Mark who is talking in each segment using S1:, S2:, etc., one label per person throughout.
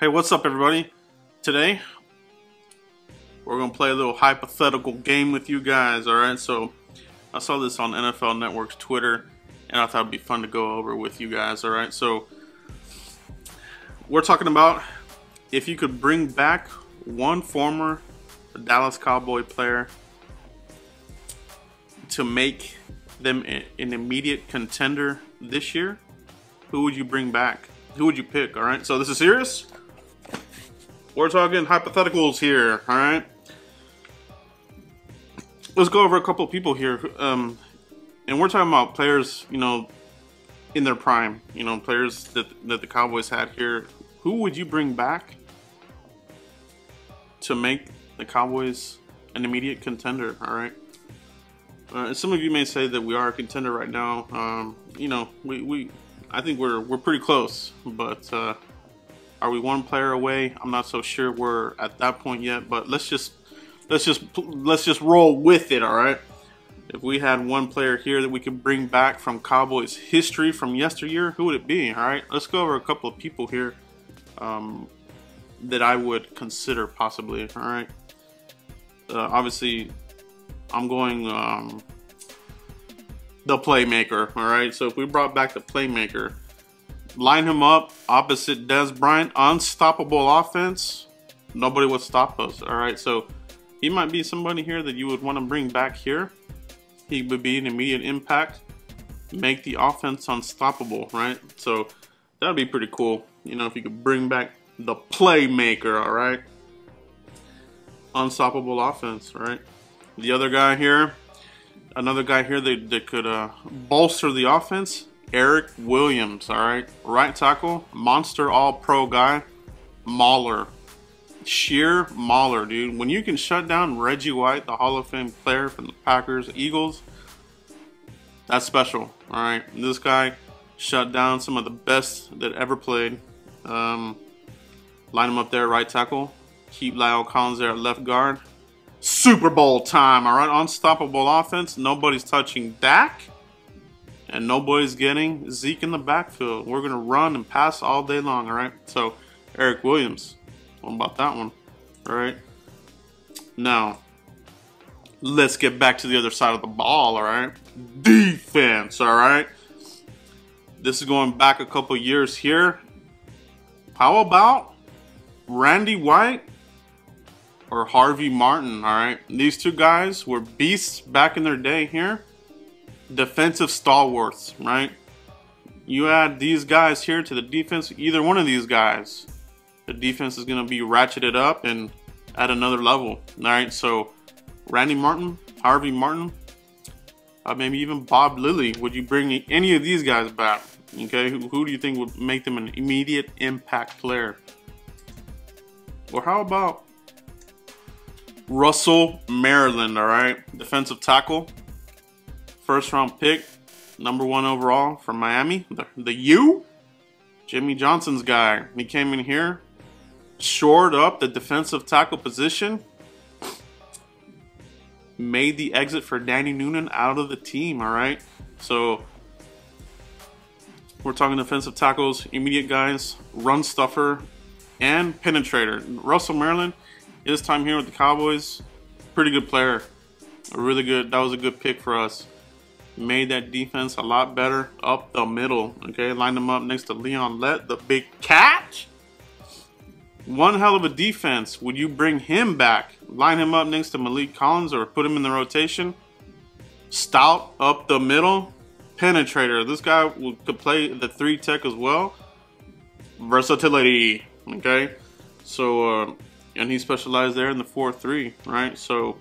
S1: Hey, what's up, everybody? Today, we're going to play a little hypothetical game with you guys, alright? So, I saw this on NFL Network's Twitter, and I thought it'd be fun to go over with you guys, alright? So, we're talking about if you could bring back one former Dallas Cowboy player to make them an immediate contender this year, who would you bring back? Who would you pick, alright? So, this is serious. We're talking hypotheticals here, alright? Let's go over a couple of people here. And we're talking about players, you know, in their prime. You know, players that the Cowboys had here. Who would you bring back to make the Cowboys an immediate contender, alright? Some of you may say that we are a contender right now. You know, I think we're pretty close, but are we one player away? I'm not so sure we're at that point yet, but let's just roll with it, all right? If we had one player here that we could bring back from Cowboys history from yesteryear, who would it be? All right, let's go over a couple of people here that I would consider possibly. All right, obviously, I'm going the playmaker. All right, so if we brought back the playmaker, line him up opposite Dez Bryant, unstoppable offense. Nobody would stop us. All right, so he might be somebody here that you would want to bring back here. He would be an immediate impact, make the offense unstoppable, right? So that'd be pretty cool. You know, if you could bring back the playmaker, all right? Unstoppable offense, right? The other guy here, another guy here that could bolster the offense. Eric Williams, all right, right tackle, monster all-pro guy, mauler, sheer mauler, dude. When you can shut down Reggie White, the Hall of Fame player from the Packers, Eagles, that's special, all right. This guy shut down some of the best that ever played. Line him up there, right tackle. Keep Lyle Collins there at left guard. Super Bowl time, all right. Unstoppable offense. Nobody's touching Dak. And nobody's getting Zeke in the backfield. We're going to run and pass all day long, all right? So, Eric Williams. What about that one? All right. Now, let's get back to the other side of the ball, all right? Defense, all right? This is going back a couple years here. How about Randy White or Harvey Martin, all right? These two guys were beasts back in their day here. Defensive stalwarts, right? You add these guys here to the defense, either one of these guys, the defense is going to be ratcheted up and at another level. All right, so Randy Martin, Harvey Martin, maybe even Bob Lilly. Would you bring any of these guys back? Okay, who do you think would make them an immediate impact player? Or how about Russell Maryland, all right? Defensive tackle. First round pick, #1 overall from Miami. The U, Jimmy Johnson's guy. He came in here, shored up the defensive tackle position, made the exit for Danny Noonan out of the team, all right? So we're talking defensive tackles, immediate guys, run stuffer, and penetrator. Russell Maryland, his time here with the Cowboys, pretty good player. Really good. That was a good pick for us. Made that defense a lot better up the middle. Okay, lined him up next to Leon Lett, the big cat. One hell of a defense. Would you bring him back? Line him up next to Malik Collins or put him in the rotation? Stout up the middle. Penetrator. This guy could play the 3 tech as well. Versatility. Okay, so and he specialized there in the 4-3, right? So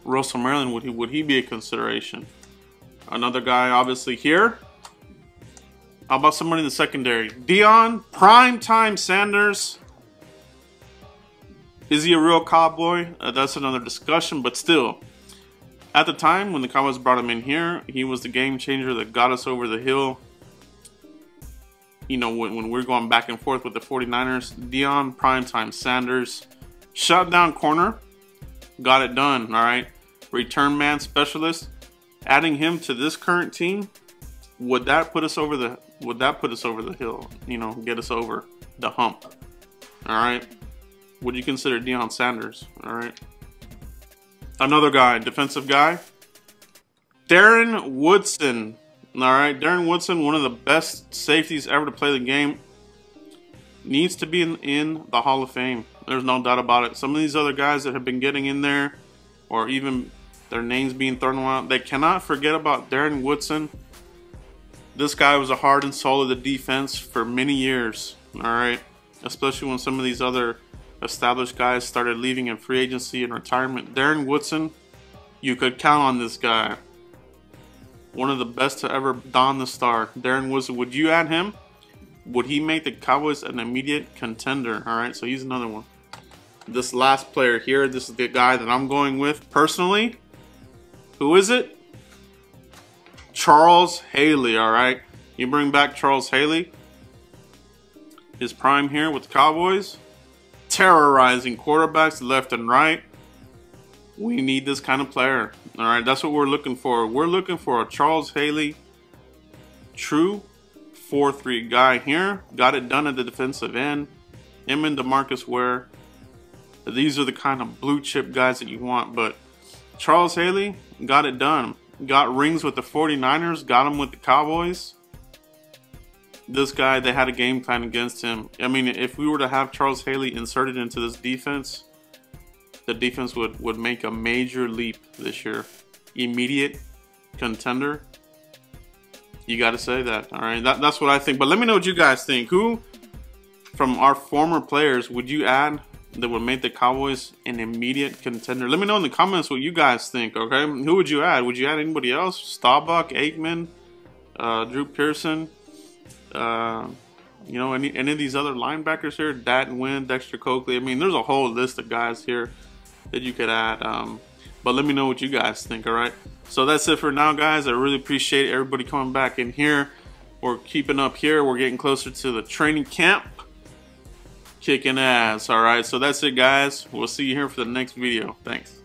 S1: Russell Maryland, would he be a consideration? Another guy, obviously, here. How about somebody in the secondary? Deion Primetime Sanders. Is he a real Cowboy? That's another discussion, but still. At the time, when the Cowboys brought him in here, he was the game changer that got us over the hill. You know, when we're going back and forth with the 49ers. Deion Primetime Sanders. Shut down corner. Got it done, all right? Return man specialist. Adding him to this current team, would that put us over the hill? You know, get us over the hump. All right. Would you consider Deion Sanders? All right. Another guy, defensive guy, Darren Woodson. All right, Darren Woodson, one of the best safeties ever to play the game, needs to be in the Hall of Fame. There's no doubt about it. Some of these other guys that have been getting in there, or even their names being thrown around, they cannot forget about Darren Woodson. This guy was a heart and soul of the defense for many years. All right, especially when some of these other established guys started leaving in free agency and retirement. Darren Woodson, you could count on this guy. One of the best to ever don the star. Darren Woodson, would you add him? Would he make the Cowboys an immediate contender? All right, so he's another one. This last player here, this is the guy that I'm going with personally. Who is it? Charles Haley, all right? You bring back Charles Haley. His prime here with the Cowboys. Terrorizing quarterbacks left and right. We need this kind of player. All right, that's what we're looking for. We're looking for a Charles Haley, true 4-3 guy here. Got it done at the defensive end. Him and DeMarcus Ware. These are the kind of blue chip guys that you want. But Charles Haley got it done. Got rings with the 49ers. Got them with the Cowboys. This guy, they had a game plan against him. I mean, if we were to have Charles Haley inserted into this defense, the defense would make a major leap this year. Immediate contender. You got to say that. All right, that's what I think. But let me know what you guys think. Who from our former players would you add that would make the Cowboys an immediate contender? Let me know in the comments what you guys think, okay? Who would you add? Would you add anybody else? Staubach, Aikman, Drew Pearson, you know, any of these other linebackers here? Dat Wynn, Dexter Coakley. I mean, there's a whole list of guys here that you could add. But let me know what you guys think, all right? So that's it for now, guys. I really appreciate everybody coming back in here. We're keeping up here. We're getting closer to the training camp. Kicking ass, all right? So that's it, guys. We'll see you here for the next video. Thanks.